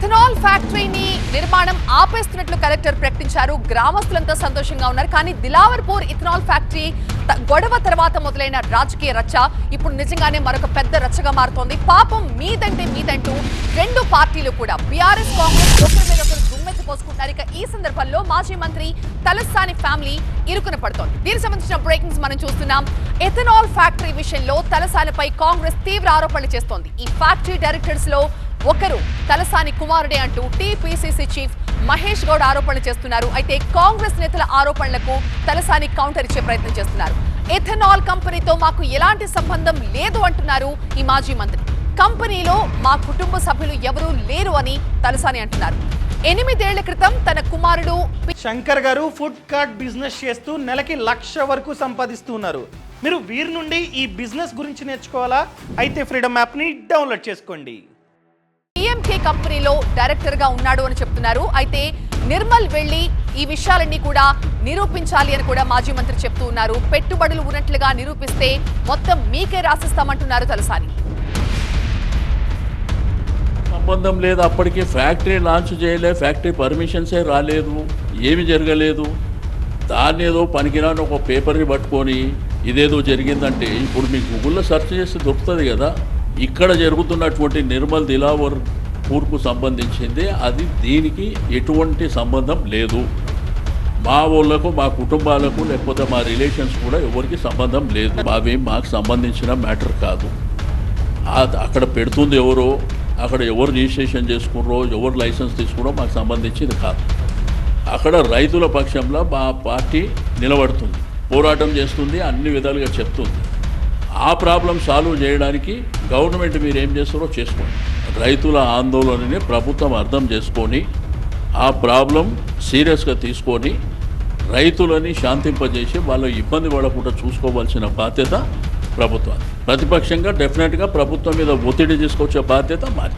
Ethanol ఫ్యాక్టరీని నిర్మాణం ఆపేస్తున్నట్లు collector ప్రకటించారు. గ్రామస్తులంతా సంతోషంగా ఉన్నారు. కానీ దిలావర్పూర్ ఇథనాల్ ఫ్యాక్టరీ గొడవ తర్వాత మొదలైన రాజకీయ రచ్చ ఇప్పుడు నిజంగానే మరొక పెద్ద రచ్చగా మారుతోంది. పాపం మీదంటూ రెండు పార్టీలు కూడా బీఆర్ఎస్ కాంగ్రెస్ ఒకరి మీద ఒకరు దుమ్మెత్తి పోసుకుంటారు. ఇక ఈ సందర్భంలో మాజీ మంత్రి తలసాని ఫ్యామిలీ ఇరుకున పడుతోంది. దీనికి సంబంధించిన బ్రేకింగ్స్ మనం చూస్తున్నాం. ఇథనాల్ ఫ్యాక్టరీ విషయంలో తలసానిపై కాంగ్రెస్ తీవ్ర ఆరోపణలు చేస్తోంది. ఈ ఫ్యాక్టరీ డైరెక్టర్స్ లో ఒకరు తలసాని కుమారుడే అంటూ టీపీసీసీ చీఫ్ మహేష్ గౌడ్ ఆరోపణలు చేస్తున్నారు. అయితే కాంగ్రెస్ నేతల ఆరోపణలకు తలసాని కౌంటర్ ఇచ్చే ప్రయత్నం చేస్తున్నారు. ఇథనాల్ కంపెనీతో మాకు ఎలాంటి సంబంధం లేదు అంటున్నారు ఈ మాజీ మంత్రి. కంపెనీలో మా కుటుంబ సభ్యులు ఎవరూ లేరు అని తలసాని అంటున్నారు. 8 ఏళ్ల క్రితం తన కుమారుడు శంకర్ గారు ఫుడ్ కార్ట్ బిజినెస్ చేస్తూ నెలకి 1,00,000 వరకు సంపాదిస్తున్నారు. మీరు వీరి నుండి ఈ బిజినెస్ గురించి నేర్చుకోవాలా? అయితే ఫ్రీడమ్ యాప్ని డౌన్లోడ్ చేసుకోండి. టీఎంకే కంపెనీలో డైరెక్టర్ గా ఉన్నాడు అని చెప్తున్నారు. అయితే నిర్మల్ వెళ్లి ఈ విషయాలన్నీ కూడా నిరూపించాలి అని కూడా మాజీ మంత్రి చెప్తూ ఉన్నారు. పెట్టుబడులు ఉన్నట్లుగా నిరూపిస్తే మొత్తం మీకే రాసిస్తామంటున్నారు తలసాని. సంబంధం లేదు, అప్పటికి ఫ్యాక్టరీ లాంచ్ చేయలే, ఫ్యాక్టరీ పర్మిషన్సే రాలేదు, ఏమి జరగలేదు. దాన్ని ఏదో పనికిరాని ఒక పేపర్ని పట్టుకొని ఇదేదో జరిగిందంటే ఇప్పుడు మీకు గూగుల్లో సెర్చ్ చేస్తే దొరుకుతుంది కదా. ఇక్కడ జరుగుతున్నటువంటి నిర్మల్ దిలావర్పూర్కు సంబంధించింది అది. దీనికి ఎటువంటి సంబంధం లేదు. మా ఊళ్ళకు, మా కుటుంబాలకు, లేకపోతే మా రిలేషన్స్ కూడా ఎవరికి సంబంధం లేదు. అవి మాకు సంబంధించిన మ్యాటర్ కాదు. అక్కడ పెడుతుంది ఎవరో, అక్కడ ఎవరు రిజిస్ట్రేషన్ చేసుకున్నారో, ఎవరు లైసెన్స్ తీసుకున్నారో మాకు సంబంధించింది కాదు. అక్కడ రైతుల పక్షంలో మా పార్టీ నిలబడుతుంది, పోరాటం చేస్తుంది, అన్ని విధాలుగా చెప్తుంది. ఆ ప్రాబ్లం సాల్వ్ చేయడానికి గవర్నమెంట్ మీరు ఏం చేస్తారో చేసుకోండి. రైతుల ఆందోళనని ప్రభుత్వం అర్థం చేసుకొని ఆ ప్రాబ్లం సీరియస్గా తీసుకొని రైతులని శాంతింపజేసి వాళ్ళు ఇబ్బంది పడకుండా చూసుకోవాల్సిన బాధ్యత ప్రభుత్వాన్ని. ప్రతిపక్షంగా డెఫినెట్గా ప్రభుత్వం మీద ఒత్తిడి తీసుకొచ్చే బాధ్యత మాది.